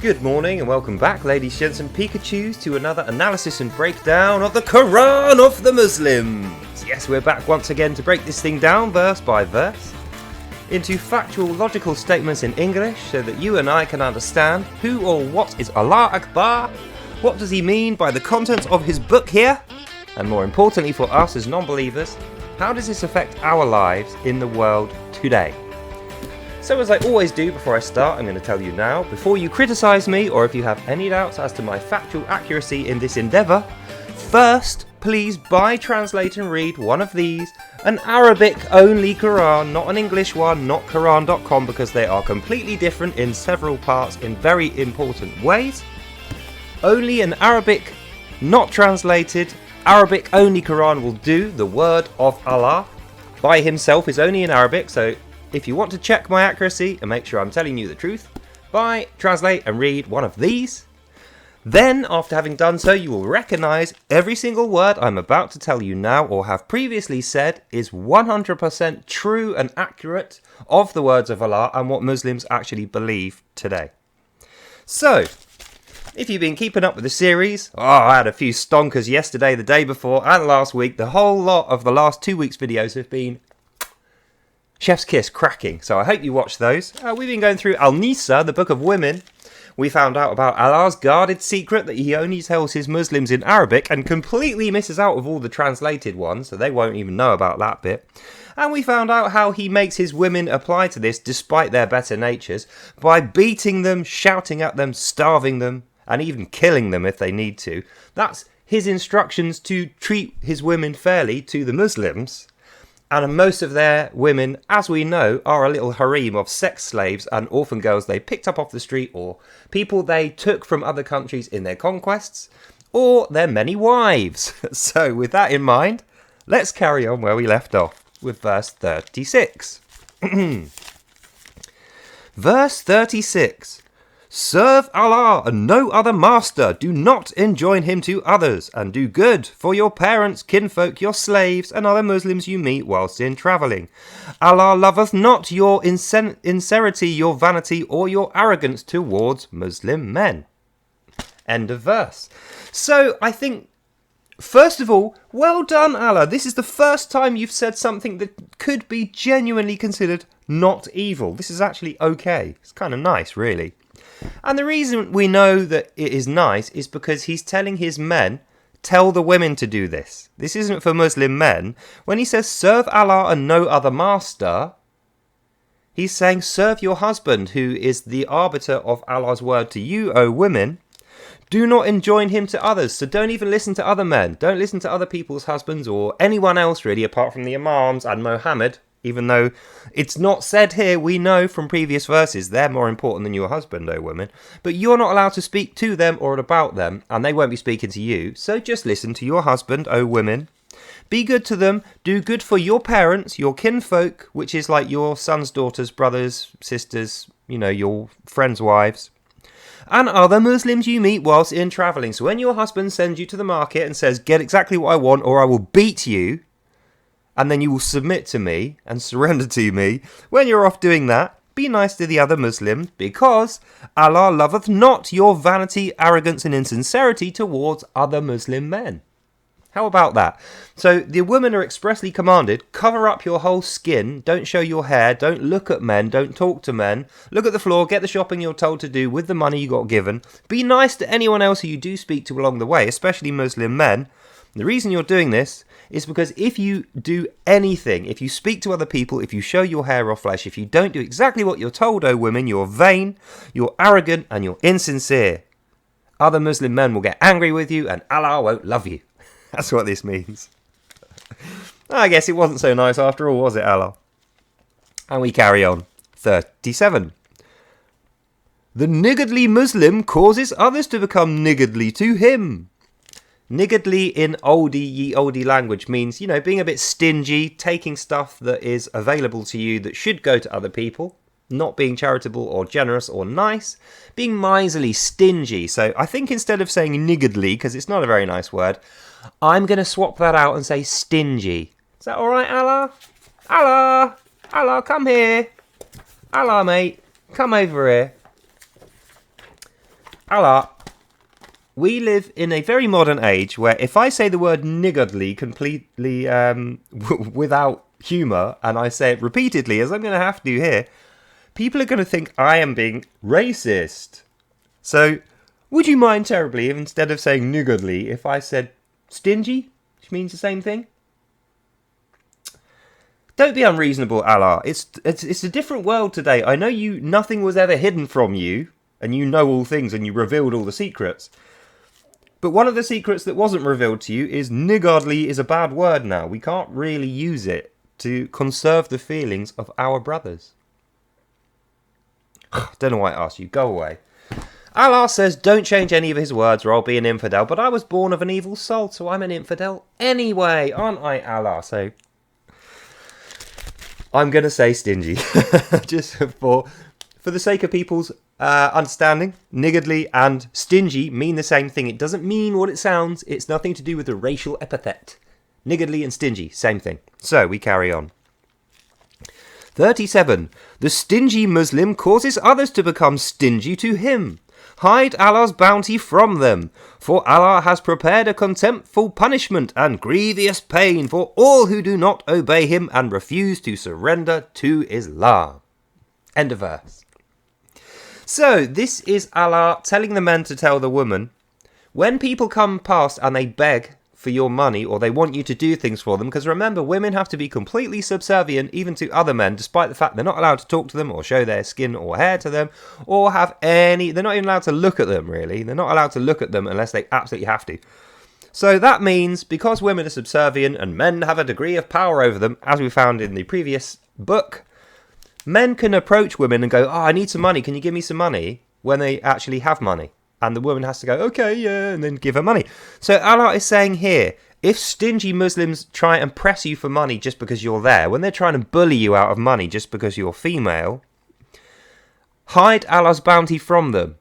Good morning and welcome back, ladies, gents and Pikachus, to another analysis and breakdown of the Quran of the Muslims. Yes, we're back once again to break this thing down verse by verse into factual, logical statements in English so that you and I can understand who or what is Allah Akbar, what does he mean by the contents of his book here, and more importantly for us as non-believers, how does this affect our lives in the world today? So as I always do before I start, I'm going to tell you now, before you criticise me or if you have any doubts as to my factual accuracy in this endeavour, first, please buy, translate and read one of these, an Arabic-only Quran, not an English one, not Quran.com, because they are completely different in several parts in very important ways. Only an Arabic, not translated, Arabic-only Quran will do. The word of Allah by himself is only in Arabic, so if you want to check my accuracy and make sure I'm telling you the truth, buy, translate and read one of these. Then, after having done so, you will recognise every single word I'm about to tell you now or have previously said is 100% true and accurate of the words of Allah and what Muslims actually believe today. So, if you've been keeping up with the series, I had a few stonkers yesterday, the day before and last week. The whole lot of the last 2 weeks' videos have been chef's kiss, cracking, so I hope you watch those. We've been going through Al-Niisa, the Book of Women. We found out about Allah's guarded secret that he only tells his Muslims in Arabic and completely misses out of all the translated ones, so they won't even know about that bit. And we found out how he makes his women apply to this despite their better natures by beating them, shouting at them, starving them, and even killing them if they need to. That's his instructions to treat his women fairly to the Muslims. And most of their women, as we know, are a little harem of sex slaves and orphan girls they picked up off the street, or people they took from other countries in their conquests, or their many wives. So with that in mind, let's carry on where we left off with verse 36. Verse 36. Serve Allah and no other master. Do not enjoin him to others, and do good for your parents, kinfolk, your slaves, and other Muslims you meet whilst in travelling. Allah loveth not your insincerity, your vanity, or your arrogance towards Muslim men. End of verse. So I think, first of all, well done, Allah. This is the first time you've said something that could be genuinely considered not evil. This is actually okay. It's kind of nice, really. And the reason we know that it is nice is because he's telling his men, tell the women to do this. This isn't for Muslim men. When he says serve Allah and no other master, he's saying serve your husband, who is the arbiter of Allah's word to you, O women. Do not enjoin him to others. So don't even listen to other men. Don't listen to other people's husbands or anyone else really, apart from the Imams and Muhammad. Even though it's not said here, we know from previous verses they're more important than your husband, O women. But you're not allowed to speak to them or about them, and they won't be speaking to you. So just listen to your husband, O women. Be good to them. Do good for your parents, your kinfolk, which is like your sons, daughters, brothers, sisters, your friends' wives, and other Muslims you meet whilst in travelling. So when your husband sends you to the market and says, get exactly what I want or I will beat you, and then you will submit to me and surrender to me. When you're off doing that, be nice to the other Muslims, because Allah loveth not your vanity, arrogance and insincerity towards other Muslim men. How about that? So the women are expressly commanded, cover up your whole skin, don't show your hair, don't look at men, don't talk to men, look at the floor, get the shopping you're told to do with the money you got given, be nice to anyone else who you do speak to along the way, especially Muslim men. The reason you're doing this is because if you do anything, if you speak to other people, if you show your hair or flesh, if you don't do exactly what you're told, O women, you're vain, you're arrogant and you're insincere. Other Muslim men will get angry with you and Allah won't love you. That's what this means. I guess it wasn't so nice after all, was it, Allah? And we carry on. 37. The niggardly Muslim causes others to become niggardly to him. Niggardly in oldie language means, being a bit stingy, taking stuff that is available to you that should go to other people, not being charitable or generous or nice, being miserly, stingy. So I think instead of saying niggardly, because it's not a very nice word, I'm going to swap that out and say stingy. Is that alright, Allah? Allah, come here. Allah, mate, come over here. Allah, we live in a very modern age where if I say the word niggardly completely without humour, and I say it repeatedly, as I'm going to have to here, people are going to think I am being racist. So, would you mind terribly if instead of saying niggardly, if I said stingy, which means the same thing? Don't be unreasonable, Allah. It's a different world today. I know nothing was ever hidden from you, and you know all things, and you revealed all the secrets. But one of the secrets that wasn't revealed to you is niggardly is a bad word now. We can't really use it to conserve the feelings of our brothers. Don't know why I asked you. Go away. Allah says, don't change any of his words or I'll be an infidel. But I was born of an evil soul, so I'm an infidel anyway, aren't I, Allah? So I'm going to say stingy. Just for the sake of people's understanding, niggardly and stingy mean the same thing. It doesn't mean what it sounds. It's nothing to do with the racial epithet. Niggardly and stingy, same thing. So we carry on. 37. The stingy Muslim causes others to become stingy to him. Hide Allah's bounty from them, for Allah has prepared a contemptful punishment and grievous pain for all who do not obey him and refuse to surrender to Islam. End of verse. So, this is Allah telling the men to tell the woman, when people come past and they beg for your money or they want you to do things for them, because remember, women have to be completely subservient even to other men, despite the fact they're not allowed to talk to them or show their skin or hair to them or they're not even allowed to look at them, really. They're not allowed to look at them unless they absolutely have to. So that means because women are subservient and men have a degree of power over them, as we found in the previous book, men can approach women and go, I need some money, can you give me some money, when they actually have money. And the woman has to go, okay, yeah, and then give her money. So Allah is saying here, if stingy Muslims try and press you for money just because you're there, when they're trying to bully you out of money just because you're female, hide Allah's bounty from them.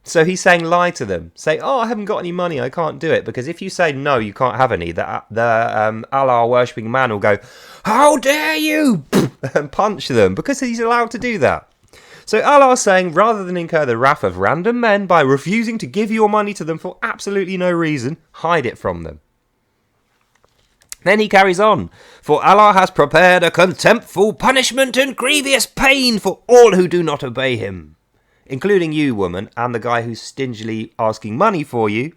So he's saying lie to them. Say, I haven't got any money, I can't do it. Because if you say no, you can't have any, the Allah worshipping man will go, how dare you, and punch them, because he's allowed to do that. So Allah is saying, rather than incur the wrath of random men by refusing to give your money to them for absolutely no reason, hide it from them. Then he carries on, for Allah has prepared a contemptful punishment and grievous pain for all who do not obey him, including you, woman, and the guy who's stingily asking money for you,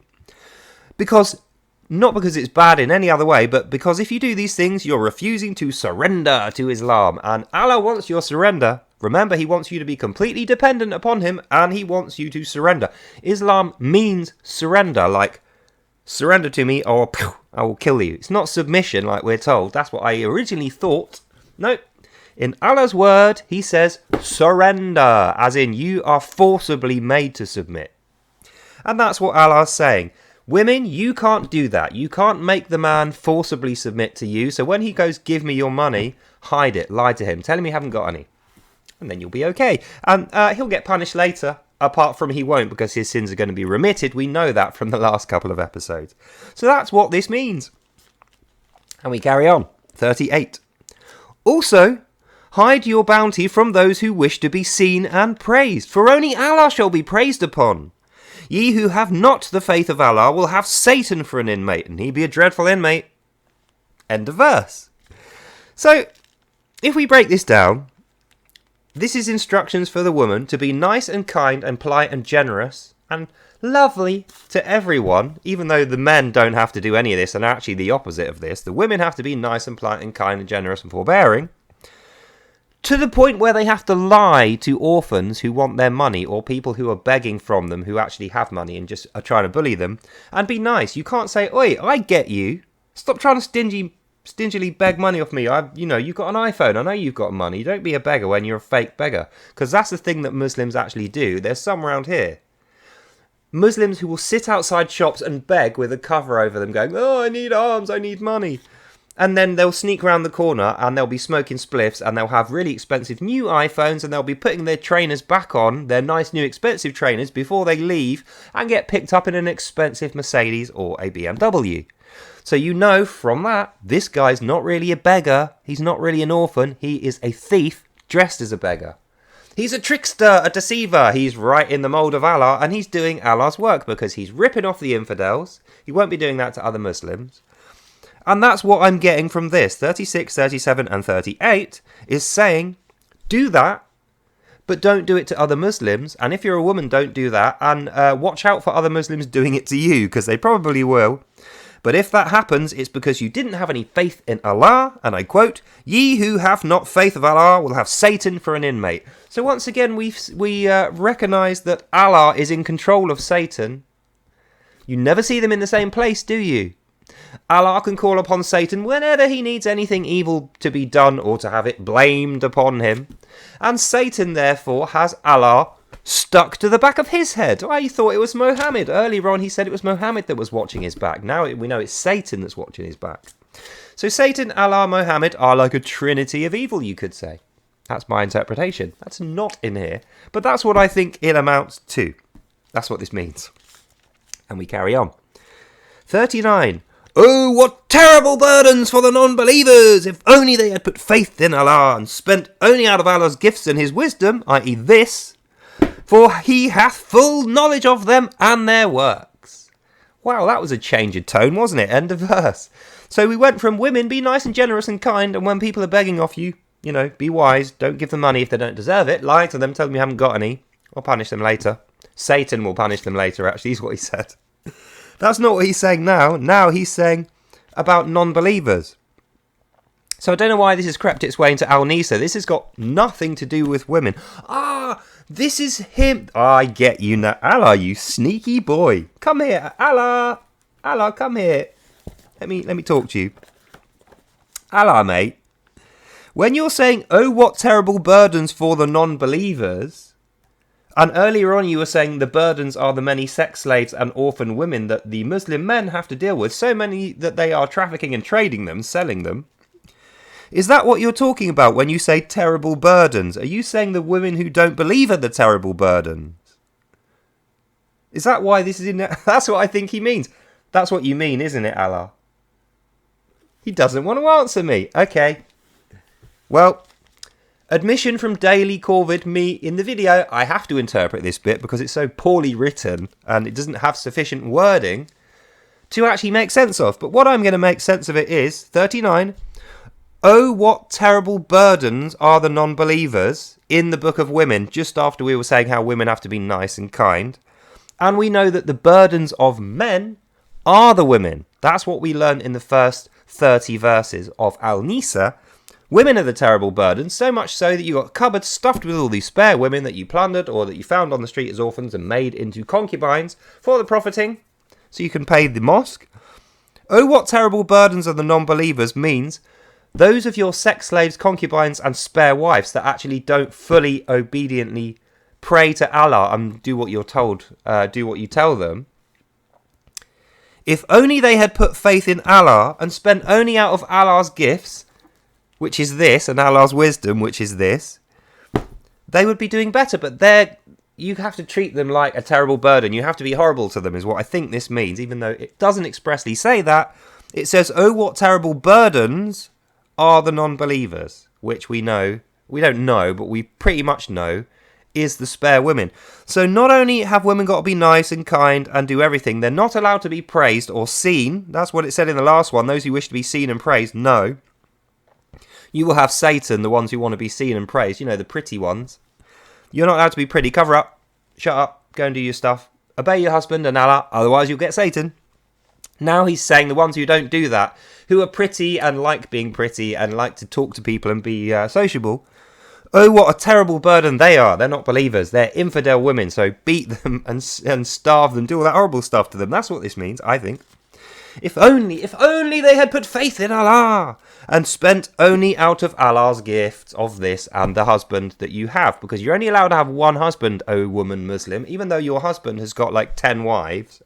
not because it's bad in any other way, but because if you do these things, you're refusing to surrender to Islam, and Allah wants your surrender. Remember, he wants you to be completely dependent upon him, and he wants you to surrender. Islam means surrender, like, surrender to me or I will kill you. It's not submission like we're told. That's what I originally thought. No. In Allah's word, he says surrender, as in you are forcibly made to submit. And that's what Allah's saying. Women, you can't do that. You can't make the man forcibly submit to you. So when he goes, give me your money, hide it, lie to him, tell him you haven't got any. And then you'll be okay. And he'll get punished later, apart from he won't, because his sins are going to be remitted. We know that from the last couple of episodes. So that's what this means. And we carry on. 38. Also, hide your bounty from those who wish to be seen and praised, for only Allah shall be praised upon. Ye who have not the faith of Allah will have Satan for an inmate, and he be a dreadful inmate. End of verse. So, if we break this down, this is instructions for the woman to be nice and kind and polite and generous and lovely to everyone, even though the men don't have to do any of this and are actually the opposite of this. The women have to be nice and polite and kind and generous and forbearing, to the point where they have to lie to orphans who want their money or people who are begging from them who actually have money and just are trying to bully them, and be nice. You can't say, oi, I get you. Stop trying to stingily beg money off me. You've got an iPhone. I know you've got money. Don't be a beggar when you're a fake beggar. Because that's the thing that Muslims actually do. There's some around here. Muslims who will sit outside shops and beg with a cover over them going, I need alms, I need money. And then they'll sneak around the corner and they'll be smoking spliffs and they'll have really expensive new iPhones and they'll be putting their trainers back on, their nice new expensive trainers, before they leave and get picked up in an expensive Mercedes or a BMW. So you know from that, this guy's not really a beggar, he's not really an orphan, he is a thief dressed as a beggar. He's a trickster, a deceiver. He's right in the mould of Allah, and he's doing Allah's work because he's ripping off the infidels. He won't be doing that to other Muslims. And that's what I'm getting from this. 36, 37 and 38 is saying, do that, but don't do it to other Muslims. And if you're a woman, don't do that. And watch out for other Muslims doing it to you, because they probably will. But if that happens, it's because you didn't have any faith in Allah. And I quote, "Ye who have not faith of Allah will have Satan for an inmate." So once again, we recognise that Allah is in control of Satan. You never see them in the same place, do you? Allah can call upon Satan whenever he needs anything evil to be done or to have it blamed upon him. And Satan, therefore, has Allah stuck to the back of his head. I thought it was Mohammed. Earlier on, he said it was Mohammed that was watching his back. Now we know it's Satan that's watching his back. So Satan, Allah, Mohammed are like a trinity of evil, you could say. That's my interpretation. That's not in here. But that's what I think it amounts to. That's what this means. And we carry on. 39. Oh, what terrible burdens for the non-believers! If only they had put faith in Allah and spent only out of Allah's gifts and his wisdom, i.e. this, for he hath full knowledge of them and their works. Wow, that was a change of tone, wasn't it? End of verse. So we went from women, be nice and generous and kind, and when people are begging off you, be wise, don't give them money if they don't deserve it, lie to them, tell them you haven't got any, or punish them later. Satan will punish them later, actually, is what he said. That's not what he's saying now. Now he's saying about non-believers. So I don't know why this has crept its way into Al-Niisa. This has got nothing to do with women. This is him. I get you now. Allah, you sneaky boy. Come here. Allah, come here. Let me talk to you. Allah, mate. When you're saying, oh, what terrible burdens for the non-believers, and earlier on you were saying the burdens are the many sex slaves and orphan women that the Muslim men have to deal with, so many that they are trafficking and trading them, selling them. Is that what you're talking about when you say terrible burdens? Are you saying the women who don't believe are the terrible burdens? Is that why this is in there? That's what I think he means. That's what you mean, isn't it, Allah? He doesn't want to answer me. Okay. Well, admission from Daily Corvid, me in the video. I have to interpret this bit because it's so poorly written and it doesn't have sufficient wording to actually make sense of. But what I'm going to make sense of it is 39. Oh, what terrible burdens are the non-believers in the Book of Women, just after we were saying how women have to be nice and kind. And we know that the burdens of men are the women. That's what we learned in the first 30 verses of Al-Niisa. Women are the terrible burdens, so much so that you got cupboards stuffed with all these spare women that you plundered or that you found on the street as orphans and made into concubines for the profiting, so you can pay the mosque. Oh, what terrible burdens are the non-believers means those of your sex slaves, concubines and spare wives that actually don't fully obediently pray to Allah and do what you're told, do what you tell them. If only they had put faith in Allah and spent only out of Allah's gifts, which is this, and Allah's wisdom, which is this, they would be doing better. But you have to treat them like a terrible burden. You have to be horrible to them, is what I think this means, even though it doesn't expressly say that. It says, oh, what terrible burdens are the non-believers, which we don't know, but we pretty much know, is the spare women. So not only have women got to be nice and kind and do everything, they're not allowed to be praised or seen. That's what it said in the last one. Those who wish to be seen and praised, no. You will have Satan, the ones who want to be seen and praised, the pretty ones. You're not allowed to be pretty. Cover up. Shut up. Go and do your stuff. Obey your husband and Allah, otherwise you'll get Satan. Now he's saying the ones who don't do that, who are pretty and like being pretty and like to talk to people and be sociable, oh, what a terrible burden they are. They're not believers. They're infidel women, so beat them and starve them, do all that horrible stuff to them. That's what this means, I think. If only they had put faith in Allah and spent only out of Allah's gifts of this and the husband that you have. Because you're only allowed to have one husband, O woman Muslim, even though your husband has got like 10 wives.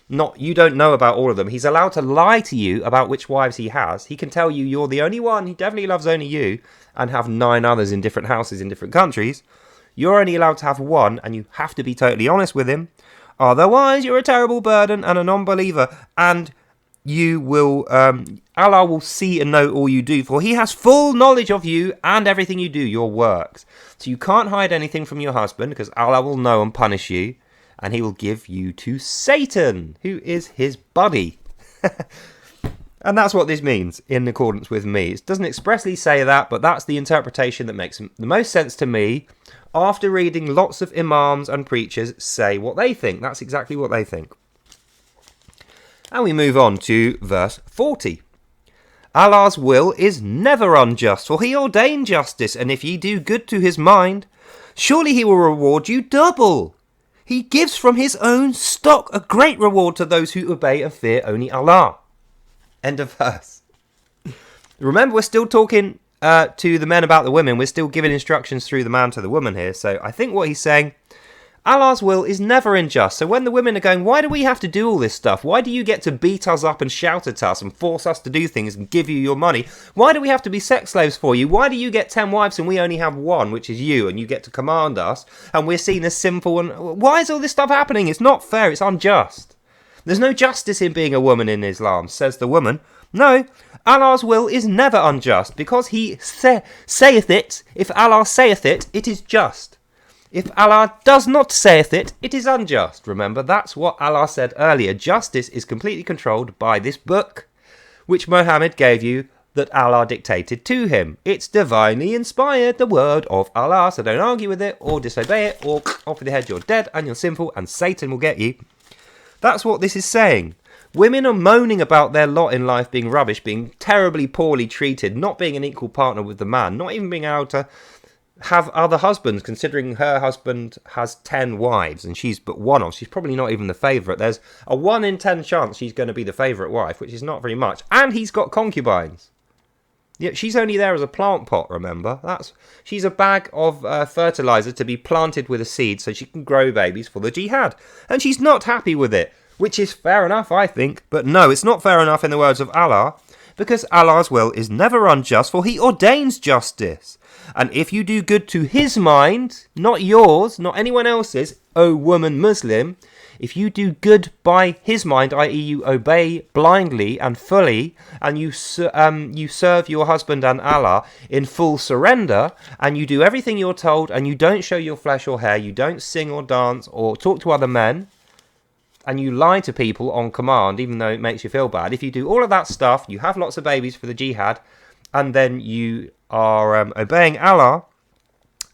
You don't know about all of them. He's allowed to lie to you about which wives he has. He can tell you you're the only one. He definitely loves only you and have 9 others in different houses in different countries. You're only allowed to have one and you have to be totally honest with him. Otherwise, you're a terrible burden and a non-believer. And you will, Allah will see and know all you do, for he has full knowledge of you and everything you do, your works. So you can't hide anything from your husband, because Allah will know and punish you, and he will give you to Satan, who is his buddy. And that's what this means, in accordance with me. It doesn't expressly say that, but that's the interpretation that makes the most sense to me, after reading lots of imams and preachers say what they think. That's exactly what they think. And we move on to verse 40. Allah's will is never unjust, for he ordained justice, and if ye do good to his mind, surely he will reward you double. He gives from his own stock a great reward to those who obey and fear only Allah. End of verse. Remember, we're still talking to the men about the women. We're still giving instructions through the man to the woman here. So I think what he's saying, Allah's will is never unjust. So when the women are going, why do we have to do all this stuff? Why do you get to beat us up and shout at us and force us to do things and give you your money? Why do we have to be sex slaves for you? Why do you get 10 wives and we only have one, which is you, and you get to command us, and we're seen as sinful? And why is all this stuff happening? It's not fair. It's unjust. There's no justice in being a woman in Islam, says the woman. No, Allah's will is never unjust, because he saith it. If Allah saith it, it is just. If Allah does not saith it, it is unjust. Remember, that's what Allah said earlier. Justice is completely controlled by this book, which Muhammad gave you, that Allah dictated to him. It's divinely inspired, the word of Allah, so don't argue with it, or disobey it, or off with your head, you're dead, and you're sinful, and Satan will get you. That's what this is saying. Women are moaning about their lot in life being rubbish, being terribly poorly treated, not being an equal partner with the man, not even being able to have other husbands, considering her husband has 10 wives and she's but one of. She's probably not even the favourite. There's a 1 in 10 chance she's going to be the favourite wife, which is not very much. And he's got concubines. Yeah, she's only there as a plant pot, remember? She's a bag of fertiliser to be planted with a seed so she can grow babies for the jihad. And she's not happy with it, which is fair enough, I think. But no, it's not fair enough in the words of Allah, because Allah's will is never unjust, for he ordains justice. And if you do good to his mind, not yours, not anyone else's, O woman Muslim, if you do good by his mind, i.e. you obey blindly and fully, and you serve your husband and Allah in full surrender, and you do everything you're told, and you don't show your flesh or hair, you don't sing or dance or talk to other men, and you lie to people on command, even though it makes you feel bad. If you do all of that stuff, you have lots of babies for the jihad, and then you are obeying Allah,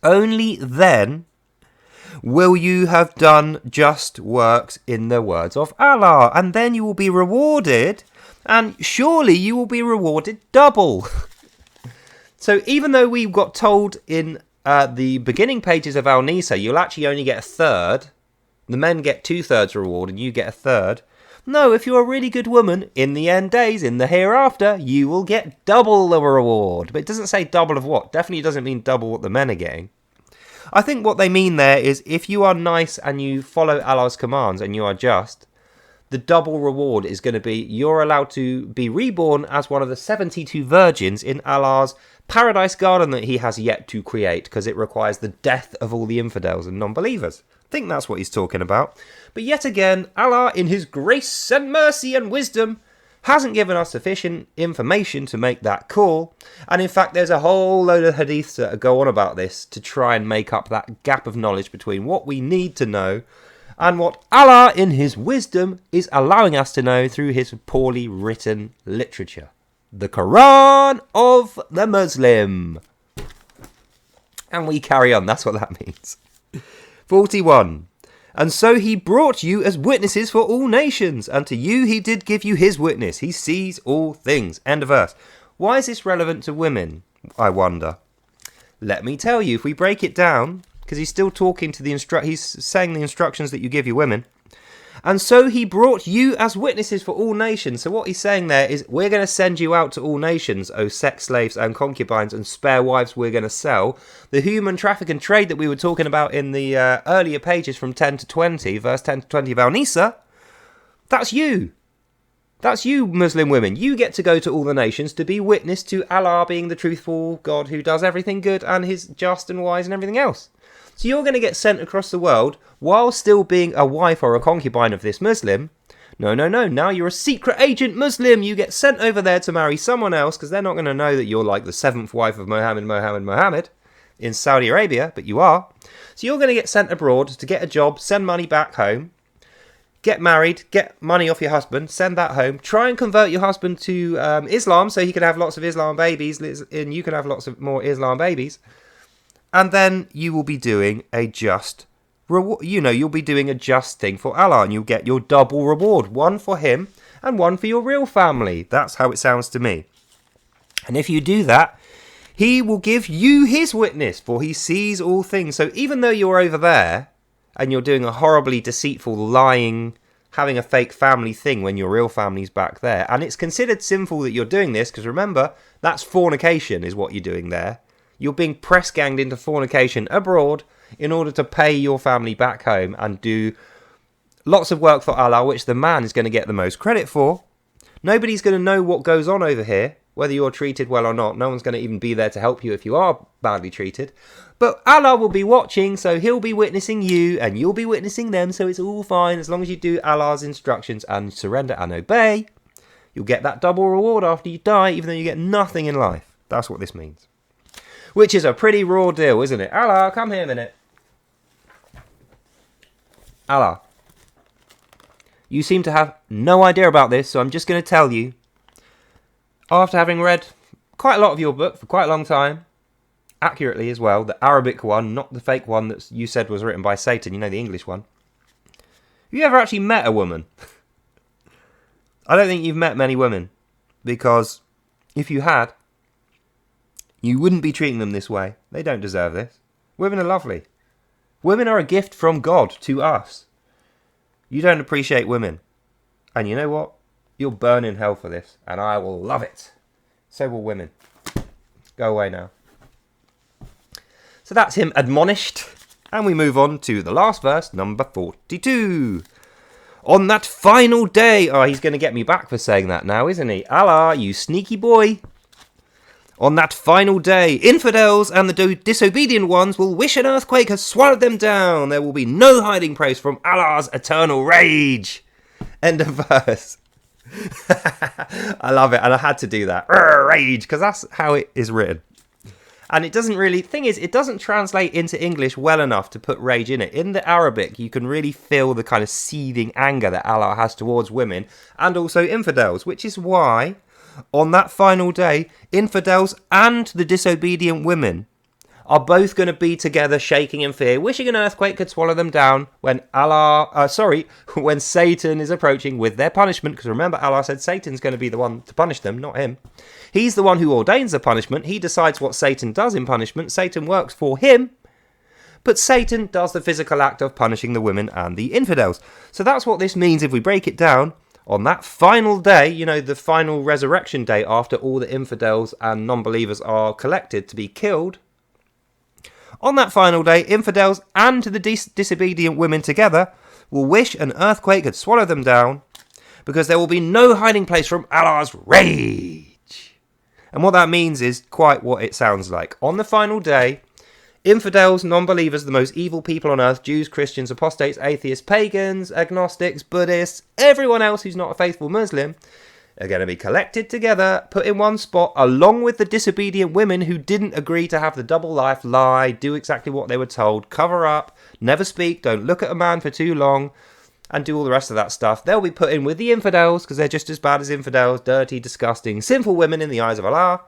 only then will you have done just works in the words of Allah, and then you will be rewarded, and surely you will be rewarded double. So even though we got told in the beginning pages of Al-Niisa, you'll actually only get a third, the men get 2/3 reward and you get a third. No, if you're a really good woman, in the end days, in the hereafter, you will get double the reward. But it doesn't say double of what. Definitely doesn't mean double what the men are getting. I think what they mean there is if you are nice and you follow Allah's commands and you are just, the double reward is going to be you're allowed to be reborn as one of the 72 virgins in Allah's paradise garden that he has yet to create, because it requires the death of all the infidels and non-believers. I think that's what he's talking about. But yet again, Allah, in his grace and mercy and wisdom, hasn't given us sufficient information to make that call. And in fact, there's a whole load of hadiths that go on about this to try and make up that gap of knowledge between what we need to know and what Allah, in his wisdom, is allowing us to know through his poorly written literature. The Quran of the Muslim. And we carry on. That's what that means. 41. And so he brought you as witnesses for all nations, and to you he did give you his witness. He sees all things. End of verse. Why is this relevant to women, I wonder? Let me tell you, if we break it down, because he's still talking to he's saying the instructions that you give your women. And so he brought you as witnesses for all nations. So what he's saying there is, we're going to send you out to all nations, O sex slaves and concubines and spare wives we're going to sell. The human traffic and trade that we were talking about in the earlier pages from 10 to 20, verse 10 to 20 of Al-Niisa, that's you. That's you, Muslim women. You get to go to all the nations to be witness to Allah being the truthful God who does everything good and his just and wise and everything else. So you're going to get sent across the world while still being a wife or a concubine of this Muslim, No, no, no. Now you're a secret agent Muslim. You get sent over there to marry someone else because they're not going to know that you're like the seventh wife of Mohammed in Saudi Arabia, but you are. So you're going to get sent abroad to get a job, send money back home, get married, get money off your husband, send that home, try and convert your husband to Islam so he can have lots of Islam babies and you can have lots of more Islam babies. And then you will be doing a just reward. You know, you'll be doing a just thing for Allah and you'll get your double reward. One for him and one for your real family. That's how it sounds to me. And if you do that, he will give you his witness, for he sees all things. So even though you're over there and you're doing a horribly deceitful, lying, having a fake family thing when your real family's back there, and it's considered sinful that you're doing this, because remember, that's fornication is what you're doing there. You're being press-ganged into fornication abroad in order to pay your family back home and do lots of work for Allah, which the man is going to get the most credit for. Nobody's going to know what goes on over here, whether you're treated well or not. No one's going to even be there to help you if you are badly treated. But Allah will be watching, so he'll be witnessing you and you'll be witnessing them, so it's all fine as long as you do Allah's instructions and surrender and obey. You'll get that double reward after you die, even though you get nothing in life. That's what this means. Which is a pretty raw deal, isn't it? Allah, come here a minute. Allah. You seem to have no idea about this, so I'm just going to tell you. After having read quite a lot of your book for quite a long time, accurately as well, the Arabic one, not the fake one that you said was written by Satan, you know, the English one. Have you ever actually met a woman? I don't think you've met many women, because if you had, you wouldn't be treating them this way. They don't deserve this. Women are lovely. Women are a gift from God to us. You don't appreciate women. And you know what? You'll burn in hell for this, and I will love it. So will women. Go away now. So that's him admonished. And we move on to the last verse, number 42. On that final day... Oh, he's going to get me back for saying that now, isn't he? Allah, you sneaky boy. On that final day, infidels and the disobedient ones will wish an earthquake has swallowed them down. There will be no hiding place from Allah's eternal rage. End of verse. I love it, and I had to do that. Rage, because that's how it is written. And it doesn't really... Thing is, it doesn't translate into English well enough to put rage in it. In the Arabic, you can really feel the kind of seething anger that Allah has towards women and also infidels, which is why, on that final day, infidels and the disobedient women are both going to be together shaking in fear, wishing an earthquake could swallow them down when when Satan is approaching with their punishment. Because remember, Allah said Satan's going to be the one to punish them, not him. He's the one who ordains the punishment. He decides what Satan does in punishment. Satan works for him. But Satan does the physical act of punishing the women and the infidels. So that's what this means if we break it down. On that final day, you know, the final resurrection day after all the infidels and non-believers are collected to be killed. On that final day, infidels and the disobedient women together will wish an earthquake had swallowed them down, because there will be no hiding place from Allah's rage. And what that means is quite what it sounds like. On the final day, infidels, non-believers, the most evil people on earth, Jews, Christians, apostates, atheists, pagans, agnostics, Buddhists, everyone else who's not a faithful Muslim, are going to be collected together, put in one spot, along with the disobedient women who didn't agree to have the double life, lie, do exactly what they were told, cover up, never speak, don't look at a man for too long, and do all the rest of that stuff. They'll be put in with the infidels, because they're just as bad as infidels, dirty, disgusting, sinful women in the eyes of Allah.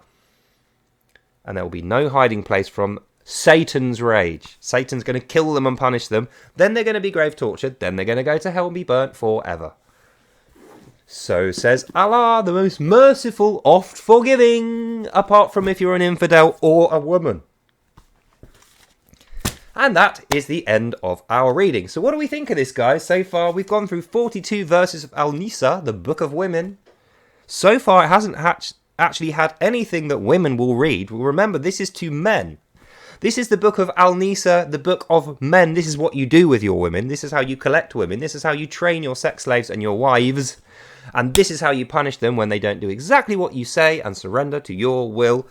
And there will be no hiding place from Satan's rage. Satan's going to kill them and punish them. Then they're going to be grave tortured. Then they're going to go to hell and be burnt forever. So says Allah, the most merciful, oft forgiving, apart from if you're an infidel or a woman. And that is the end of our reading. So what do we think of this, guys? So far, we've gone through 42 verses of Al-Niisa, the Book of Women. So far, it hasn't actually had anything that women will read. Well, remember, this is to men. This is the Book of Al-Niisa, the Book of Men. This is what you do with your women. This is how you collect women. This is how you train your sex slaves and your wives. And this is how you punish them when they don't do exactly what you say and surrender to your will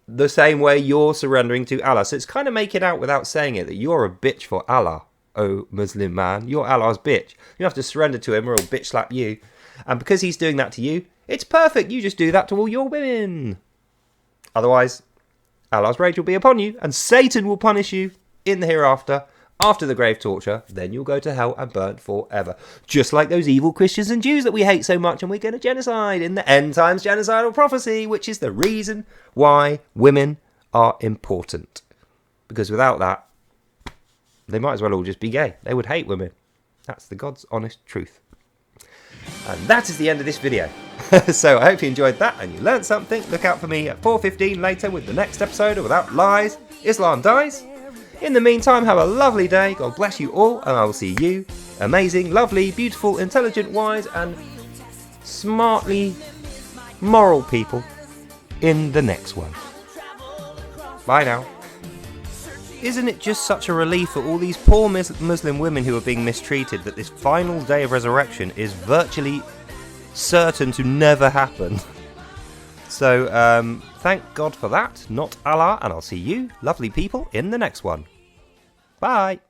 the same way you're surrendering to Allah. So it's kind of make it out without saying it that you're a bitch for Allah. oh Muslim man. You're Allah's bitch. You have to surrender to him or he'll bitch slap you. And because he's doing that to you, it's perfect. You just do that to all your women. Otherwise, Allah's rage will be upon you and Satan will punish you in the hereafter. After the grave torture, then you'll go to hell and burn forever. Just like those evil Christians and Jews that we hate so much and we're going to genocide in the end times genocidal prophecy, which is the reason why women are important. Because without that, they might as well all just be gay. They would hate women. That's the God's honest truth. And that is the end of this video. So I hope you enjoyed that and you learned something. Look out for me at 4:15 later with the next episode of Without Lies, Islam Dies. In the meantime, have a lovely day. God bless you all, and I will see you, amazing, lovely, beautiful, intelligent, wise, and smartly moral people, in the next one. Bye now. Isn't it just such a relief for all these poor Muslim women who are being mistreated that this final day of resurrection is virtually certain to never happen? So, thank God for that, not Allah, and I'll see you, lovely people, in the next one. Bye.